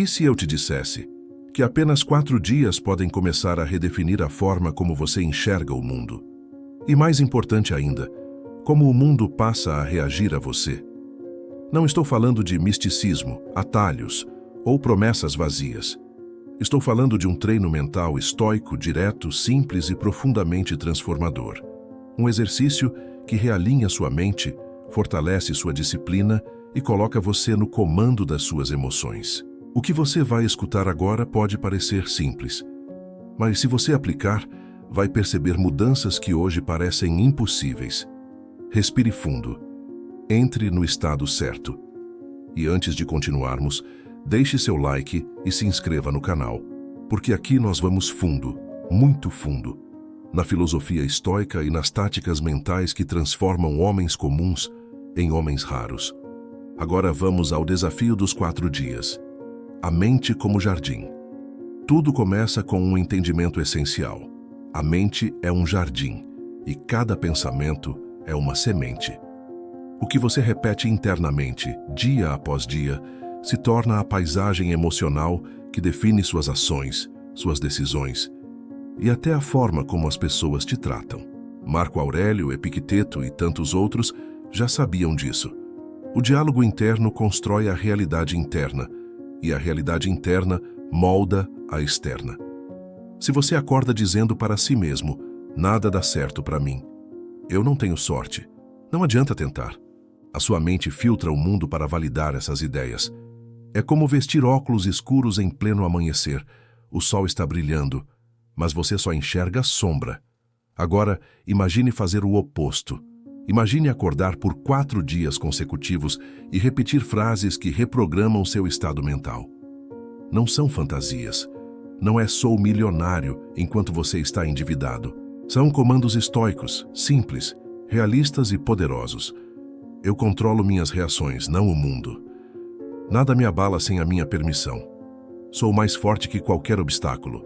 E se eu te dissesse que apenas 4 dias podem começar a redefinir a forma como você enxerga o mundo? E mais importante ainda, como o mundo passa a reagir a você? Não estou falando de misticismo, atalhos ou promessas vazias. Estou falando de um treino mental estoico, direto, simples e profundamente transformador. Um exercício que realinha sua mente, fortalece sua disciplina e coloca você no comando das suas emoções. O que você vai escutar agora pode parecer simples, mas se você aplicar, vai perceber mudanças que hoje parecem impossíveis. Respire fundo. Entre no estado certo. E antes de continuarmos, deixe seu like e se inscreva no canal, porque aqui nós vamos fundo, muito fundo, na filosofia estoica e nas táticas mentais que transformam homens comuns em homens raros. Agora vamos ao desafio dos 4 dias. A mente como jardim. Tudo começa com um entendimento essencial. A mente é um jardim e cada pensamento é uma semente. O que você repete internamente, dia após dia, se torna a paisagem emocional que define suas ações, suas decisões e até a forma como as pessoas te tratam. Marco Aurélio, Epicteto e tantos outros já sabiam disso. O diálogo interno constrói a realidade interna e a realidade interna molda a externa. Se você acorda dizendo para si mesmo, nada dá certo para mim, eu não tenho sorte, não adianta tentar. A sua mente filtra o mundo para validar essas ideias. É como vestir óculos escuros em pleno amanhecer. O sol está brilhando, mas você só enxerga a sombra. Agora, imagine fazer o oposto. Imagine acordar por 4 dias consecutivos e repetir frases que reprogramam seu estado mental. Não são fantasias. Não é sou milionário enquanto você está endividado. São comandos estoicos, simples, realistas e poderosos. Eu controlo minhas reações, não o mundo. Nada me abala sem a minha permissão. Sou mais forte que qualquer obstáculo.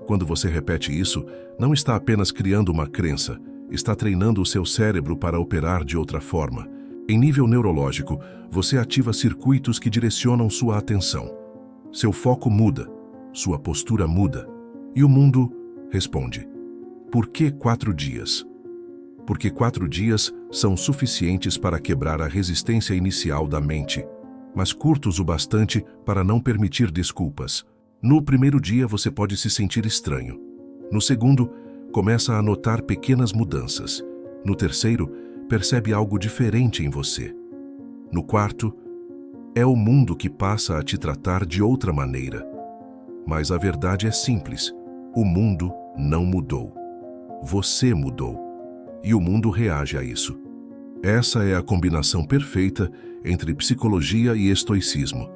Quando você repete isso, não está apenas criando uma crença, está treinando o seu cérebro para operar de outra forma. Em nível neurológico, você ativa circuitos que direcionam sua atenção. Seu foco muda, sua postura muda, e o mundo responde. Por que 4 dias? Porque 4 dias são suficientes para quebrar a resistência inicial da mente, mas curtos o bastante para não permitir desculpas. No primeiro dia você pode se sentir estranho. No segundo, começa a notar pequenas mudanças. No terceiro, percebe algo diferente em você. No quarto, é o mundo que passa a te tratar de outra maneira. Mas a verdade é simples. O mundo não mudou. Você mudou. E o mundo reage a isso. Essa é a combinação perfeita entre psicologia e estoicismo.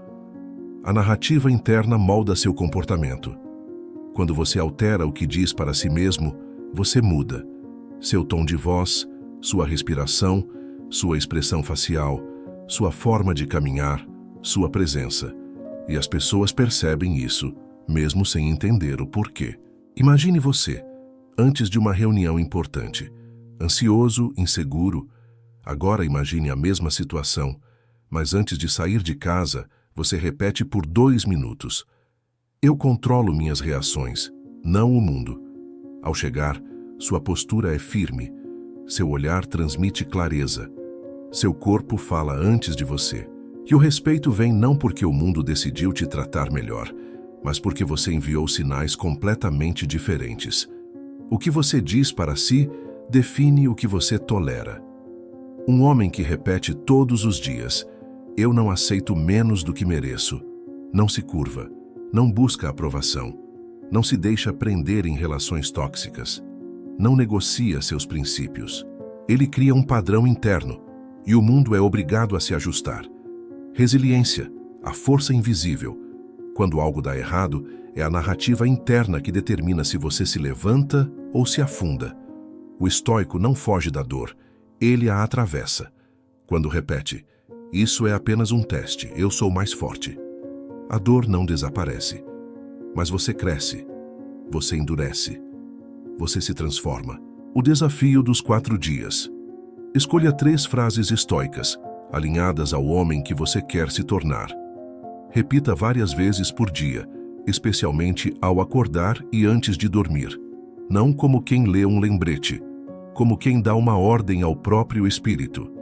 A narrativa interna molda seu comportamento. Quando você altera o que diz para si mesmo, você muda. Seu tom de voz, sua respiração, sua expressão facial, sua forma de caminhar, sua presença. E as pessoas percebem isso, mesmo sem entender o porquê. Imagine você, antes de uma reunião importante, ansioso, inseguro. Agora imagine a mesma situação, mas antes de sair de casa, você repete por 2 minutos. Eu controlo minhas reações, não o mundo. Ao chegar, sua postura é firme, seu olhar transmite clareza, seu corpo fala antes de você. E o respeito vem não porque o mundo decidiu te tratar melhor, mas porque você enviou sinais completamente diferentes. O que você diz para si define o que você tolera. Um homem que repete todos os dias, eu não aceito menos do que mereço, não se curva, não busca aprovação, não se deixa prender em relações tóxicas, não negocia seus princípios. Ele cria um padrão interno e o mundo é obrigado a se ajustar. Resiliência, a força invisível. Quando algo dá errado, é a narrativa interna que determina se você se levanta ou se afunda. O estoico não foge da dor, ele a atravessa. Quando repete, isso é apenas um teste, eu sou mais forte. A dor não desaparece, mas você cresce, você endurece, você se transforma. O desafio dos 4 dias. Escolha 3 frases estoicas, alinhadas ao homem que você quer se tornar. Repita várias vezes por dia, especialmente ao acordar e antes de dormir. Não como quem lê um lembrete, como quem dá uma ordem ao próprio espírito.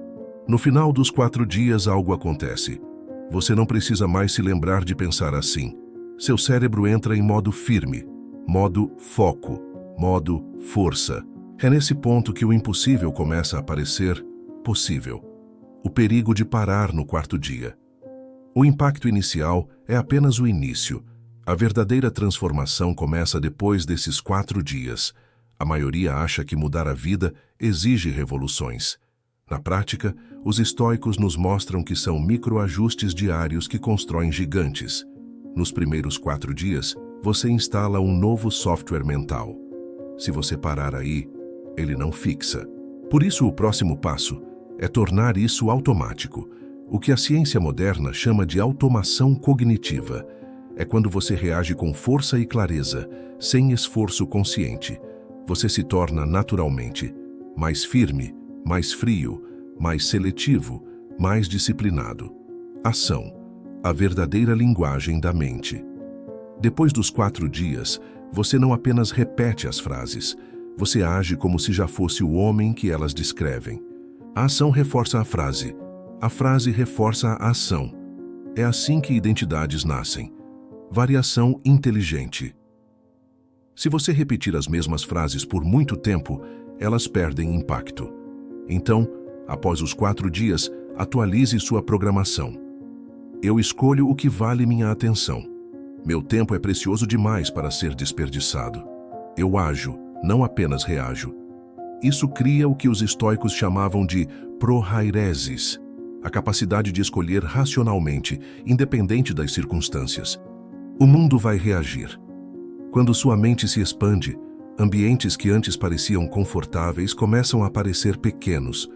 No final dos 4 dias algo acontece. Você não precisa mais se lembrar de pensar assim. Seu cérebro entra em modo firme, modo foco, modo força. É nesse ponto que o impossível começa a parecer possível. O perigo de parar no 4º dia. O impacto inicial é apenas o início. A verdadeira transformação começa depois desses 4 dias. A maioria acha que mudar a vida exige revoluções. Na prática, os estoicos nos mostram que são microajustes diários que constroem gigantes. Nos primeiros 4 dias, você instala um novo software mental. Se você parar aí, ele não fixa. Por isso, o próximo passo é tornar isso automático. O que a ciência moderna chama de automação cognitiva. É quando você reage com força e clareza, sem esforço consciente. Você se torna naturalmente mais firme, mais frio, mais seletivo, mais disciplinado. Ação, a verdadeira linguagem da mente. Depois dos 4 dias, você não apenas repete as frases, você age como se já fosse o homem que elas descrevem. A ação reforça a frase reforça a ação. É assim que identidades nascem. Variação inteligente. Se você repetir as mesmas frases por muito tempo, elas perdem impacto. Então, após os 4 dias, atualize sua programação. Eu escolho o que vale minha atenção. Meu tempo é precioso demais para ser desperdiçado. Eu ajo, não apenas reajo. Isso cria o que os estoicos chamavam de prohairesis, a capacidade de escolher racionalmente, independente das circunstâncias. O mundo vai reagir. Quando sua mente se expande, ambientes que antes pareciam confortáveis começam a parecer pequenos.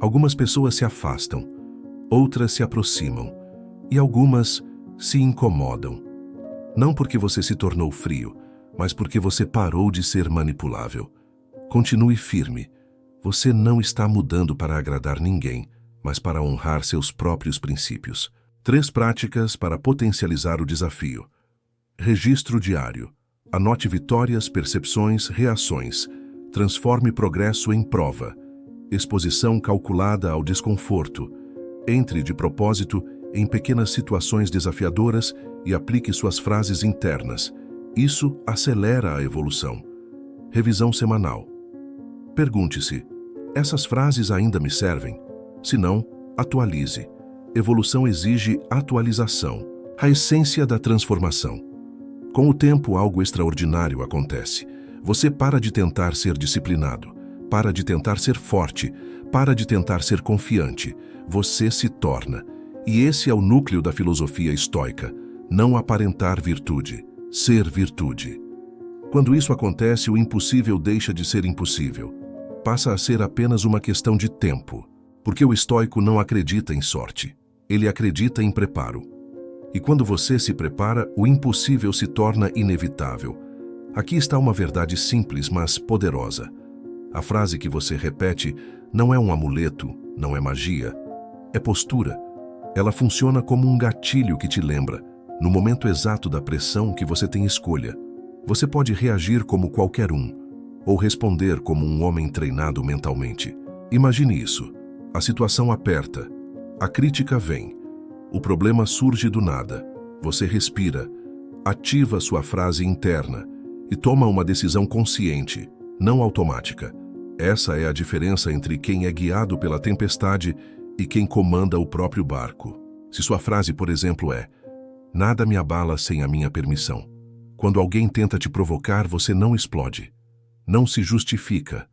Algumas pessoas se afastam, outras se aproximam, e algumas se incomodam. Não porque você se tornou frio, mas porque você parou de ser manipulável. Continue firme. Você não está mudando para agradar ninguém, mas para honrar seus próprios princípios. 3 práticas para potencializar o desafio. Registro diário. Anote vitórias, percepções, reações. Transforme progresso em prova. Exposição calculada ao desconforto. Entre de propósito em pequenas situações desafiadoras e aplique suas frases internas. Isso acelera a evolução. Revisão semanal. Pergunte-se: essas frases ainda me servem? Se não, atualize. Evolução exige atualização, a essência da transformação. Com o tempo, algo extraordinário acontece. Você para de tentar ser disciplinado, para de tentar ser forte, para de tentar ser confiante. Você se torna. E esse é o núcleo da filosofia estoica. Não aparentar virtude, ser virtude. Quando isso acontece, o impossível deixa de ser impossível. Passa a ser apenas uma questão de tempo. Porque o estoico não acredita em sorte. Ele acredita em preparo. E quando você se prepara, o impossível se torna inevitável. Aqui está uma verdade simples, mas poderosa. A frase que você repete não é um amuleto, não é magia. É postura. Ela funciona como um gatilho que te lembra, no momento exato da pressão, que você tem escolha. Você pode reagir como qualquer um, ou responder como um homem treinado mentalmente. Imagine isso. A situação aperta. A crítica vem. O problema surge do nada. Você respira, ativa sua frase interna e toma uma decisão consciente, não automática. Essa é a diferença entre quem é guiado pela tempestade e quem comanda o próprio barco. Se sua frase, por exemplo, é: nada me abala sem a minha permissão. Quando alguém tenta te provocar, você não explode. Não se justifica.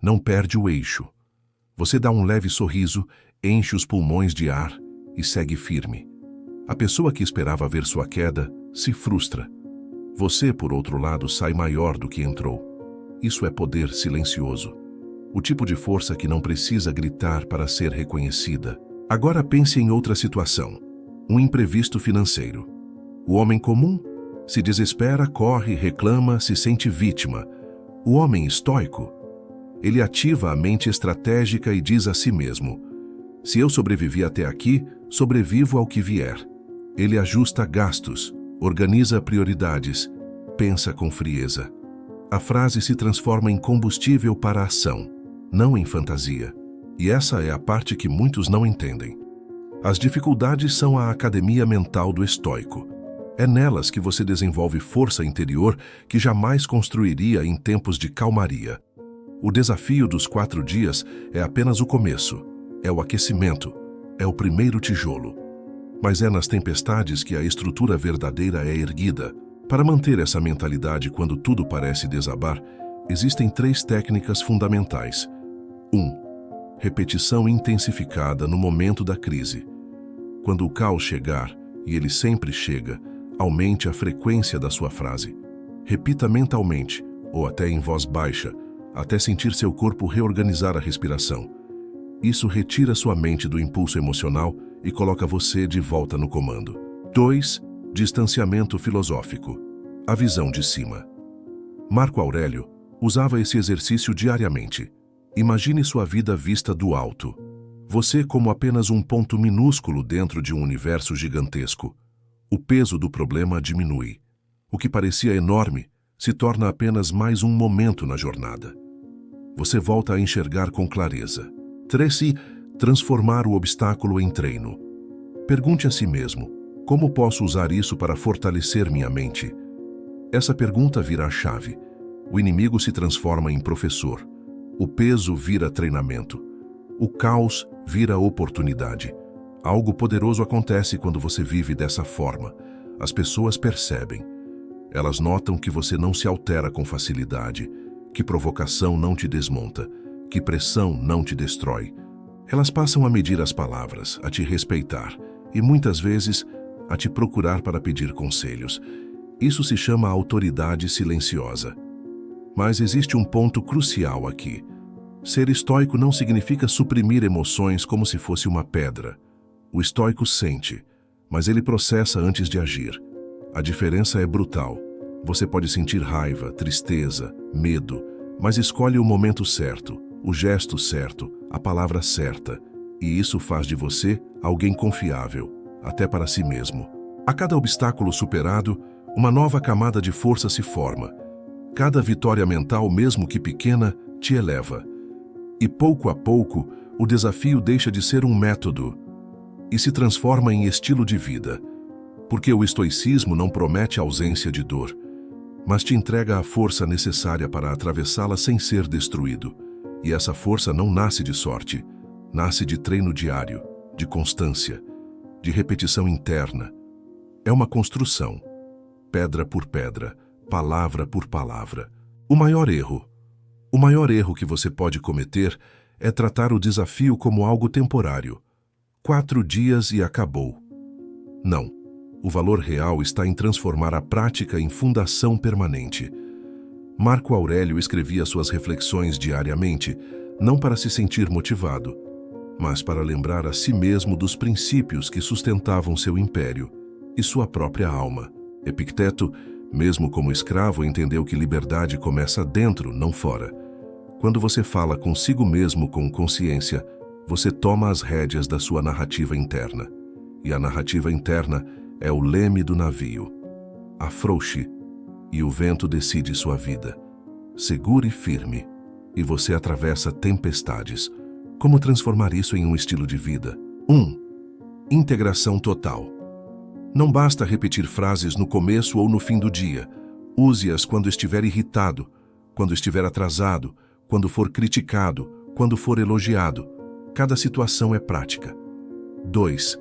Não perde o eixo. Você dá um leve sorriso, enche os pulmões de ar e segue firme. A pessoa que esperava ver sua queda se frustra. Você, por outro lado, sai maior do que entrou. Isso é poder silencioso. O tipo de força que não precisa gritar para ser reconhecida. Agora pense em outra situação. Um imprevisto financeiro. O homem comum se desespera, corre, reclama, se sente vítima. O homem estoico, ele ativa a mente estratégica e diz a si mesmo: se eu sobrevivi até aqui, sobrevivo ao que vier. Ele ajusta gastos, organiza prioridades, pensa com frieza. A frase se transforma em combustível para a ação, não em fantasia. E essa é a parte que muitos não entendem. As dificuldades são a academia mental do estoico. É nelas que você desenvolve força interior que jamais construiria em tempos de calmaria. O desafio dos 4 dias é apenas o começo, é o aquecimento, é o primeiro tijolo. Mas é nas tempestades que a estrutura verdadeira é erguida. Para manter essa mentalidade quando tudo parece desabar, existem 3 técnicas fundamentais. 1. Repetição intensificada no momento da crise. Quando o caos chegar, e ele sempre chega, aumente a frequência da sua frase. Repita mentalmente, ou até em voz baixa, até sentir seu corpo reorganizar a respiração. Isso retira sua mente do impulso emocional e coloca você de volta no comando. 2. Distanciamento filosófico. A visão de cima. Marco Aurélio usava esse exercício diariamente. Imagine sua vida vista do alto. Você como apenas um ponto minúsculo dentro de um universo gigantesco. O peso do problema diminui. O que parecia enorme se torna apenas mais um momento na jornada. Você volta a enxergar com clareza. 3. Transformar o obstáculo em treino. Pergunte a si mesmo, como posso usar isso para fortalecer minha mente? Essa pergunta vira a chave. O inimigo se transforma em professor. O peso vira treinamento. O caos vira oportunidade. Algo poderoso acontece quando você vive dessa forma. As pessoas percebem. Elas notam que você não se altera com facilidade, que provocação não te desmonta, que pressão não te destrói. Elas passam a medir as palavras, a te respeitar e, muitas vezes, a te procurar para pedir conselhos. Isso se chama autoridade silenciosa. Mas existe um ponto crucial aqui. Ser estoico não significa suprimir emoções como se fosse uma pedra. O estoico sente, mas ele processa antes de agir. A diferença é brutal. Você pode sentir raiva, tristeza, medo, mas escolhe o momento certo, o gesto certo, a palavra certa. E isso faz de você alguém confiável, até para si mesmo. A cada obstáculo superado, uma nova camada de força se forma. Cada vitória mental, mesmo que pequena, te eleva. E pouco a pouco, o desafio deixa de ser um método e se transforma em estilo de vida. Porque o estoicismo não promete ausência de dor, mas te entrega a força necessária para atravessá-la sem ser destruído. E essa força não nasce de sorte, nasce de treino diário, de constância, de repetição interna. É uma construção, pedra por pedra, palavra por palavra. O maior erro que você pode cometer é tratar o desafio como algo temporário. 4 dias e acabou. Não. O valor real está em transformar a prática em fundação permanente. Marco Aurélio escrevia suas reflexões diariamente, não para se sentir motivado, mas para lembrar a si mesmo dos princípios que sustentavam seu império e sua própria alma. Epicteto, mesmo como escravo, entendeu que liberdade começa dentro, não fora. Quando você fala consigo mesmo com consciência, você toma as rédeas da sua narrativa interna. E a narrativa interna é o leme do navio. Afrouxe, e o vento decide sua vida. Segure firme, e você atravessa tempestades. Como transformar isso em um estilo de vida? 1. Integração total. Não basta repetir frases no começo ou no fim do dia. Use-as quando estiver irritado, quando estiver atrasado, quando for criticado, quando for elogiado. Cada situação é prática. 2.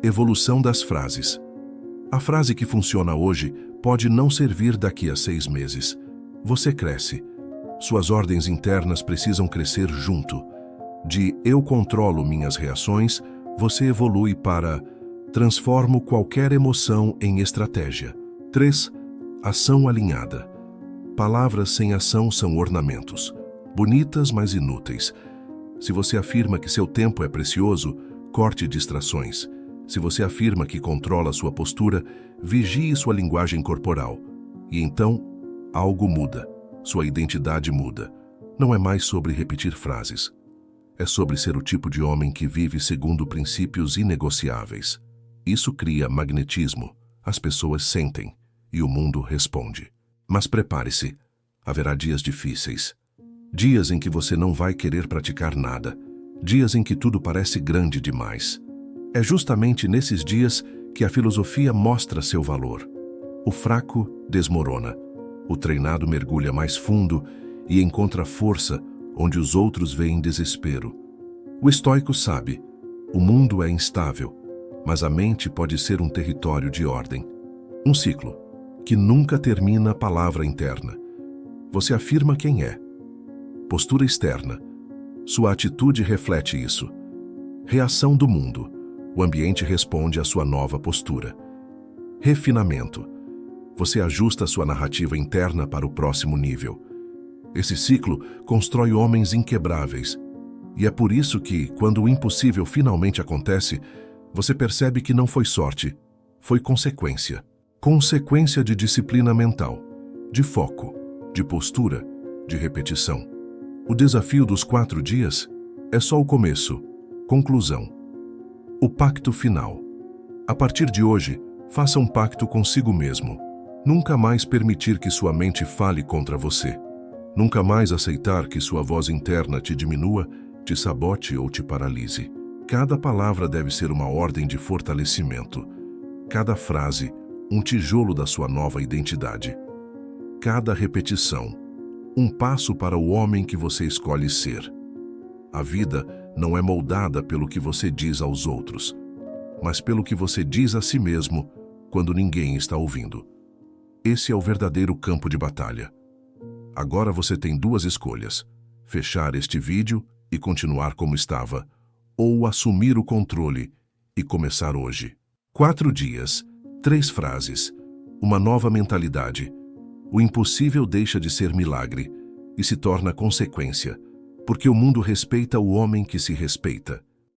Evolução das frases. A frase que funciona hoje pode não servir daqui a 6 meses. Você cresce. Suas ordens internas precisam crescer junto. De eu controlo minhas reações, você evolui para transformo qualquer emoção em estratégia. 3. Ação alinhada. Palavras sem ação são ornamentos. Bonitas, mas inúteis. Se você afirma que seu tempo é precioso, corte distrações. Se você afirma que controla sua postura, vigie sua linguagem corporal. E então, algo muda. Sua identidade muda. Não é mais sobre repetir frases. É sobre ser o tipo de homem que vive segundo princípios inegociáveis. Isso cria magnetismo. As pessoas sentem e o mundo responde. Mas prepare-se. Haverá dias difíceis. Dias em que você não vai querer praticar nada. Dias em que tudo parece grande demais. É justamente nesses dias que a filosofia mostra seu valor. O fraco desmorona. O treinado mergulha mais fundo e encontra força onde os outros veem desespero. O estoico sabe, o mundo é instável, mas a mente pode ser um território de ordem. Um ciclo, que nunca termina a palavra interna. Você afirma quem é. Postura externa. Sua atitude reflete isso. Reação do mundo. O ambiente responde à sua nova postura. Refinamento. Você ajusta sua narrativa interna para o próximo nível. Esse ciclo constrói homens inquebráveis. E é por isso que, quando o impossível finalmente acontece, você percebe que não foi sorte, foi consequência. Consequência de disciplina mental, de foco, de postura, de repetição. O desafio dos 4 dias é só o começo. Conclusão. O pacto final. A partir de hoje, faça um pacto consigo mesmo. Nunca mais permitir que sua mente fale contra você. Nunca mais aceitar que sua voz interna te diminua, te sabote ou te paralise. Cada palavra deve ser uma ordem de fortalecimento. Cada frase, um tijolo da sua nova identidade. Cada repetição, um passo para o homem que você escolhe ser. A vida não é moldada pelo que você diz aos outros, mas pelo que você diz a si mesmo quando ninguém está ouvindo. Esse é o verdadeiro campo de batalha. Agora você tem 2 escolhas: fechar este vídeo e continuar como estava, ou assumir o controle e começar hoje. 4 dias, 3 frases, uma nova mentalidade. O impossível deixa de ser milagre e se torna consequência, porque o mundo respeita o homem que se respeita.